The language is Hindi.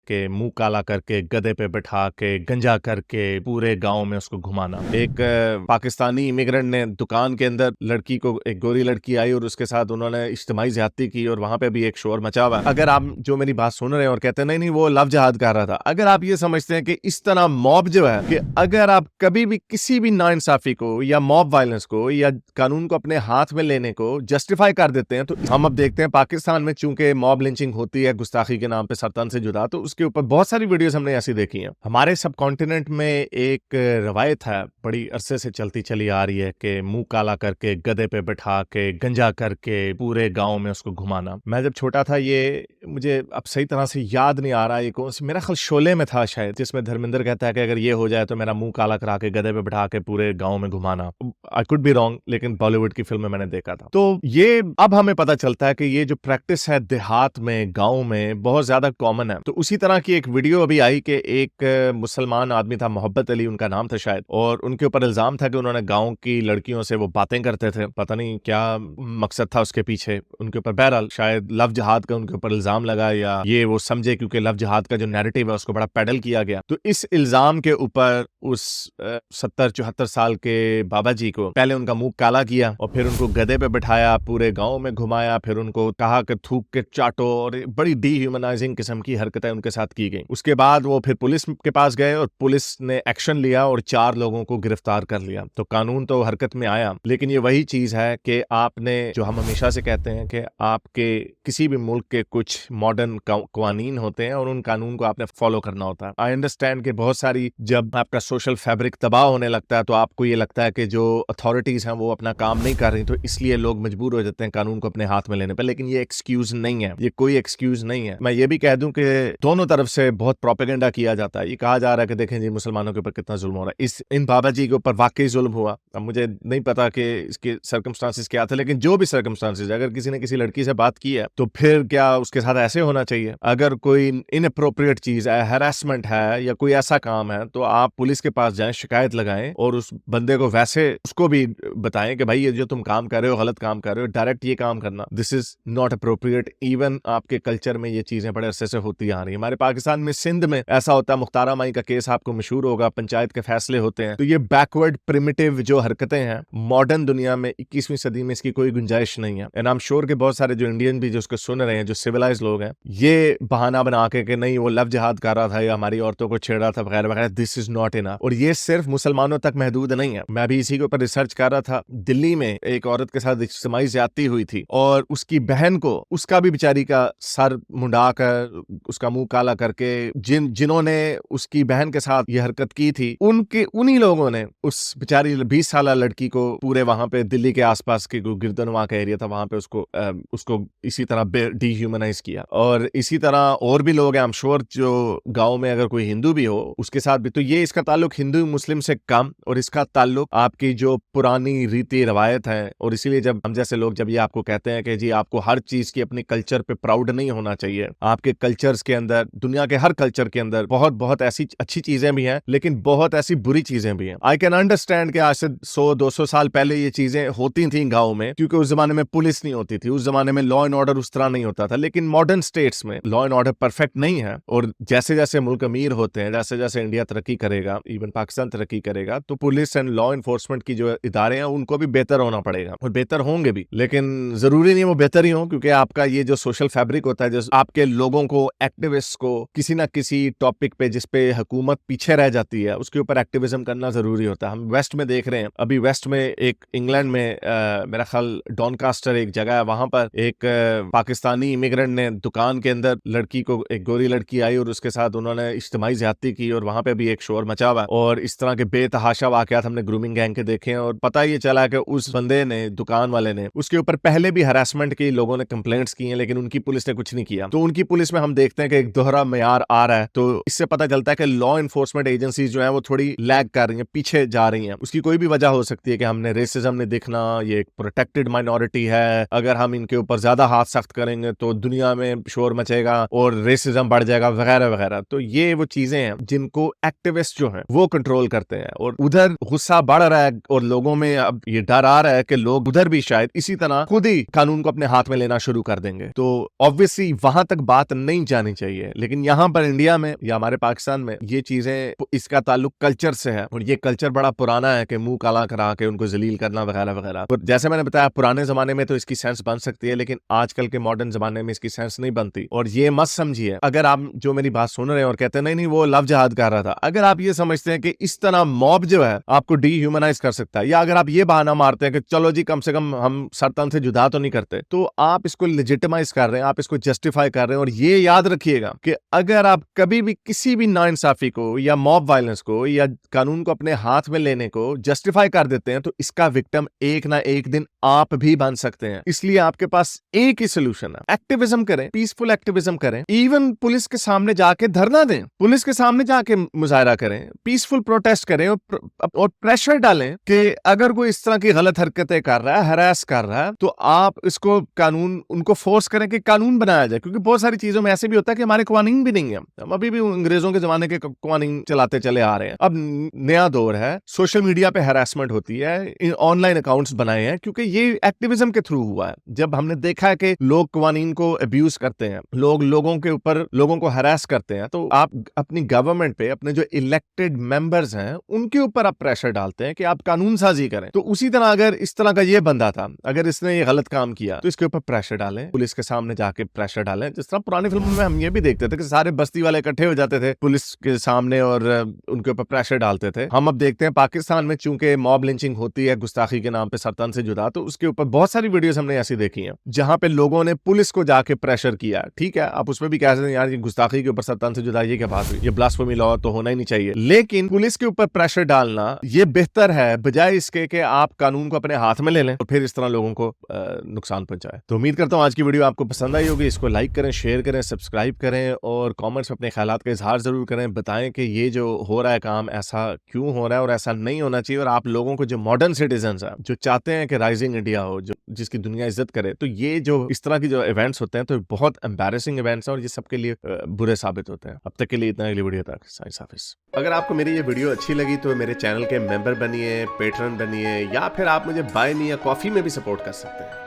के मुंह काला करके गधे पे बिठा के गंजा करके पूरे गांव में उसको घुमाना। एक पाकिस्तानी इमिग्रेंट ने दुकान के अंदर लड़की को, एक गोरी लड़की आई और उसके साथ उन्होंने इज्तिमाई ज्यादती की और वहां पे भी एक शोर मचा हुआ। अगर आप जो मेरी बात सुन रहे हैं और कहते हैं नहीं नहीं वो लव जिहाद कर रहा था, अगर आप ये समझते हैं कि इस तरह मॉब जो है कि अगर आप कभी भी किसी भी नाइंसाफी को या मॉब वायलेंस को या कानून को अपने हाथ में लेने को जस्टिफाई कर देते हैं, तो हम अब देखते हैं पाकिस्तान में चूंकि मॉब लिंचिंग होती है गुस्ताखी के नाम पे सरतन से जुदा, तो उसके ऊपर बहुत सारी वीडियोस हमने ऐसी देखी हैं। हमारे सब कॉन्टिनेंट में एक रवायत है बड़ी अरसे से चलती चली आ रही है कि मुंह काला करके गधे पे बिठा के गंजा करके पूरे गांव में उसको घुमाना। मैं जब छोटा था, ये मुझे अब सही तरह से याद नहीं आ रहा ये कौन सी, मेरा ख्याल शोले में था शायद, जिसमें धर्मेंद्र कहता है कि अगर ये हो जाए तो मेरा मुंह काला करा के गधे पे बिठा के पूरे गांव में घुमाना। आई कुड बी रॉन्ग, लेकिन बॉलीवुड की फिल्म में मैंने देखा था। तो ये अब हमें पता चलता है कि ये जो प्रैक्टिस है देहात में, गांव में बहुत ज्यादा कॉमन है। तो उसी तरह की एक वीडियो अभी आई कि एक मुसलमान आदमी था, मोहब्बत अली उनका नाम था शायद, और उनके ऊपर इल्जाम था कि उन्होंने गांव की लड़कियों से वो बातें करते थे, पता नहीं क्या मकसद था उसके पीछे उनके ऊपर। बहरहाल शायद लव जिहाद का उनके ऊपर इल्जाम लगा, या ये वो समझे क्योंकि लव जिहाद का जो नैरेटिव है उसको बड़ा पेडल किया गया। तो इस इल्जाम के ऊपर उस 70-74 साल के बाबा जी को पहले उनका मुंह काला किया और फिर उनको गधे पे बिठाया, पूरे गांव में घुमाया, फिर उनको कहा कि थूक के चाटो, और बड़ी डीह्यूमनाइजिंग किस्म की हरकतें उनके साथ की गई। उसके बाद वो फिर पुलिस के पास गए और पुलिस ने एक्शन लिया और 4 लोगों को गिरफ्तार कर लिया। तो कानून तो हरकत में आया, लेकिन ये वही चीज है कि आपने, जो हम हमेशा से कहते हैं कि आपके किसी भी मुल्क के कुछ मॉडर्न कानून होते हैं और उन कानून को आपने फॉलो करना होता है। आई अंडरस्टैंड कि बहुत सारी, जब आपका सोशल फैब्रिक तबाह होने लगता है तो आपको ये लगता है कि जो अथॉरिटीज हैं वो अपना काम नहीं कर रही, तो इसलिए लोग मजबूर हो जाते हैं कानून को अपने हाथ में लेने पर। लेकिन ये एक्सक्यूज नहीं है, ये कोई एक्सक्यूज नहीं है। मैं ये भी कह दूं कि दोनों तरफ से बहुत प्रोपेगेंडा किया जाता है। ये कहा जा रहा है कि देखें जी मुसलमानों के ऊपर कितना जुल्म हो रहा है, इन बाबा जी के ऊपर वाकई जुल्म हुआ। अब मुझे नहीं पता कि इसके सर्कमस्टांसिस क्या थे, लेकिन जो भी सर्कमस्टांसिस, अगर किसी ने किसी लड़की से बात की है तो फिर क्या उसके साथ ऐसे होना चाहिए? अगर कोई इनअप्रोप्रिएट चीज है, हैरेसमेंट है या कोई ऐसा काम है, तो आप पुलिस के पास जाएं, शिकायत लगाएं और उस बंदे को वैसे उसको भी बताएं कि भाई ये जो तुम काम कर रहे हो गलत काम कर रहे हो, डायरेक्ट ये काम करना this is not appropriate. Even आपके कल्चर में ये चीजें बड़े अरसे से होती आ रही है। हमारे पाकिस्तान में सिंध में ऐसा होता है, मुख्तारा माई का केस आपको मशहूर होगा, पंचायत के फैसले होते हैं। तो ये बैकवर्ड प्रिमिटिव जो हरकतें हैं, मॉडर्न दुनिया में 21वीं सदी में इसकी कोई गुंजाइश नहीं है। एंड आई एम श्योर कि बहुत सारे जो इंडियन भी जो उसको सुन रहे हैं, जो सिविलाइज लोग हैं, ये बहाना बना के कि नहीं वो लव जिहाद कर रहा था या हमारी औरतों को छेड़ रहा था वगैरह वगैरह, दिस इज नॉट इनफ। और ये सिर्फ मुसलमानों तक महदूद नहीं है। मैं भी इसी के ऊपर रिसर्च कर रहा था। दिल्ली में एक औरत के साथ इज्तिमाई ज्यादती हुई थी और उसकी बहन को, उसका भी बेचारी का सर मुंडा कर, उसका मुंह काला करके, जिन्होंने उसकी बहन के साथ ये हरकत की थी, उन्हीं लोगों ने उस बेचारी 20 साल लड़की को पूरे वहां पे दिल्ली के आसपास के गिरदनवा का एरिया था, वहां पे उसको इसी तरह डीह्यूमनाइज किया। और इसी तरह और भी लोग हैं, आई एम श्योर, जो गांव में अगर कोई हिंदू भी हो उसके साथ भी। तो ये इसका ताल्लुक हिंदू मुस्लिम से कम, और इसका ताल्लुक आपकी जो पुरानी रीति रवायत है। और इसीलिए जब हम जैसे लोग जब ये आपको कहते हैं कि जी आपको हर चीज की अपनी कल्चर पे प्राउड नहीं होना चाहिए, आपके कल्चर्स के अंदर, दुनिया के हर कल्चर के अंदर बहुत बहुत ऐसी अच्छी चीजें भी हैं, लेकिन बहुत ऐसी बुरी चीजें भी हैं। आई कैन अंडरस्टैंड कि आज से 100-200 साल पहले ये चीजें होती थी गाँव में, क्योंकि उस जमाने में पुलिस नहीं होती थी, उस जमाने में लॉ एंड ऑर्डर उस तरह नहीं होता था। लेकिन मॉडर्न स्टेट्स में लॉ एंड ऑर्डर परफेक्ट नहीं है, और जैसे जैसे मुल्क अमीर होते हैं, जैसे जैसे इंडिया तरक्की करेगा, इवन पाकिस्तान तरक्की करेगा, तो पुलिस एंड लॉ एनफोर्समेंट की जो इदारे हैं उनको भी बेहतर होना पड़ेगा, और बेहतर होंगे भी। लेकिन जरूरी नहीं वो बेहतर ही हो, क्योंकि आपका ये जो सोशल फैब्रिक होता है, जो आपके लोगों को, एक्टिविस्ट को किसी ना किसी टॉपिक पे जिसपे हुकूमत पीछे रह जाती है उसके ऊपर एक्टिविज्म करना जरूरी होता है। हम वेस्ट में देख रहे हैं, अभी वेस्ट में एक इंग्लैंड में मेरा ख्याल डॉनकास्टर एक जगह है, वहां पर एक पाकिस्तानी इमिग्रेंट ने दुकान के अंदर लड़की को, एक गोरी लड़की आई और उसके साथ उन्होंने इज्तिमाई ज्यादती की और वहां पे भी एक शोर मचा हुआ। और इस तरह के बेतहाशा वाकयात हमने ग्रूमिंग गैंग के देखे हैं। और पता ये चला कि उस बंदे ने, दुकान वाले ने, उसके ऊपर पहले भी हरासमेंट की लोगों ने कंप्लेंट्स की हैं, लेकिन उनकी पुलिस ने कुछ नहीं किया। तो उनकी पुलिस में हम देखते हैं कि एक दोहरा मेयार आ रहा है। तो इससे पता चलता है कि लॉ एनफोर्समेंट एजेंसीज जो है वो थोड़ी लैग कर रही हैं, पीछे जा रही हैं। उसकी कोई भी वजह हो सकती है कि हमने रेसिज्म नहीं दिखना, ये एक प्रोटेक्टेड माइनॉरिटी है, अगर हम इनके ऊपर ज्यादा हाथ सख्त करेंगे तो दुनिया में शोर मचेगा और रेसिज्म बढ़ जाएगा वगैरह वगैरह। तो ये वो चीजें हैं जिनको एक्टिविस्ट जो हैं वो कंट्रोल करते हैं। और उधर गुस्सा बढ़ रहा है और लोगों में अब ये डर आ रहा है कि लोग उधर भी शायद इसी तरह खुद ही कानून को अपने हाथ में लेना शुरू कर देंगे। तो ऑब्वियसली वहां तक बात नहीं जानी चाहिए। है, लेकिन यहाँ पर इंडिया में या हमारे पाकिस्तान में ये चीजें, इसका ताल्लुक कल्चर से है और ये कल्चर बड़ा पुराना है कि मुंह काला करा के उनको जलील करना वगैरह वगैरह। तो जैसे मैंने बताया पुराने जमाने में तो इसकी सेंस बन सकती है, लेकिन आजकल के मॉडर्न जमाने में इसकी सेंस नहीं बनती। और ये मत समझिए, अगर आप जो मेरी बात सुन रहे हैं और कहते हैं नहीं वो लव जहाद कर रहा था, अगर आप ये समझते हैं कि इस तरह मॉब जो है आपको डीह्यूमनाइज कर सकता है, या अगर आप ये बहाना मारते हैं कि चलो जी कम से कम हम सरतन से जुदा तो नहीं करते, तो आप इसको लेजिटिमाइज कर रहे हैं, आप इसको जस्टिफाई कर रहे हैं। और ये याद रखिएगा कि अगर आप कभी भी किसी भी नाइंसाफी को या मॉब वायलेंस को या कानून को अपने हाथ में लेने को जस्टिफाई कर देते हैं, तो इसका विक्टिम एक ना एक दिन आप भी बन सकते हैं। इसलिए आपके पास एक ही सोल्यूशन है, एक्टिविज्म करें, पीसफुल एक्टिविज्म करें, इवन पुलिस के सामने जाके धरना दें, पुलिस के सामने जाके मुजाहरा करें, पीसफुल प्रोटेस्ट करें और प्रेशर डालें कि अगर कोई इस तरह की गलत हरकतें कर रहा है, हरास कर रहा है, तो आप इसको कानून, उनको फोर्स करें कि कानून बनाया जाए। क्योंकि बहुत सारी चीजों में ऐसे भी होता है कि हमारे कानून भी नहीं है, हम अभी भी अंग्रेजों के जमाने के कानून चलाते चले आ रहे हैं। अब नया दौर है, सोशल मीडिया पे हरासमेंट होती है, ऑनलाइन अकाउंट्स बनाए हैं, क्योंकि ये एक्टिविज्म के थ्रू हुआ है। जब हमने देखा है कि लोग कानून को अब्यूज करते हैं, लोगों के ऊपर लोगों को हरास करते हैं, तो आप अपनी गवर्नमेंट पे, अपने जो इलेक्टेड मेंबर्स हैं उनके ऊपर आप प्रेशर डालते हैं कि आप कानून साजी करें। तो उसी तरह अगर इस तरह का ये बंदा था, अगर इसने ये गलत काम किया, तो इसके ऊपर प्रेशर डालें, पुलिस के सामने जाके प्रेशर डालें। जिस तरह पुरानी फिल्मों में हम ये भी देखते थे कि सारे बस्ती वाले इकट्ठे हो जाते थे पुलिस के सामने और उनके ऊपर प्रेशर डालते थे। हम अब देखते हैं पाकिस्तान में चूंकि मॉब लिंचिंग होती है गुस्ताखी के नाम पे सरतन से जुदा, तो उसके ऊपर बहुत सारी वीडियोस हमने ऐसी देखी हैं जहां पे लोगों ने पुलिस को जाके प्रेशर किया। ठीक है, आप उसमें भी कह सकते हैं यार ये गुस्ताखी के ऊपर सरतन से जुदा, ये क्या बात हुई, ये ब्लास्फेमी लॉ तो होना ही नहीं चाहिए। लेकिन पुलिस के ऊपर प्रेशर डालना ये बेहतर है बजाय इसके कि आप कानून को अपने हाथ में ले लें और फिर इस तरह लोगों को नुकसान पहुंचाए। तो उम्मीद करता हूं आज की वीडियो आपको पसंद आई होगी। इसको लाइक करें, शेयर करें, सब्सक्राइब करें और कमेंट्स में अपने ख्यालात का इजहार जरूर करें। बताएं कि ये जो हो रहा है काम ऐसा क्यों हो रहा है और ऐसा नहीं होना चाहिए। और आप लोगों को, जो मॉडर्न सिटीजन्स हैं, जो चाहते हैं कि राइजिंग इंडिया हो, जो जिसकी दुनिया इज्जत करे, तो ये जो इस तरह की जो इवेंट्स होते हैं तो बहुत एम्बैरेसिंग इवेंट्स हैं और ये सबके लिए बुरे साबित होते हैं। अब तक के लिए इतना, अगली वीडियो तक साइंस हाफिज। अगर आपको मेरी ये वीडियो अच्छी लगी तो मेरे चैनल के मेंबर बनिए, पेट्रन बनिए, या फिर आप मुझे बाय मी या कॉफी में भी सपोर्ट कर सकते हैं।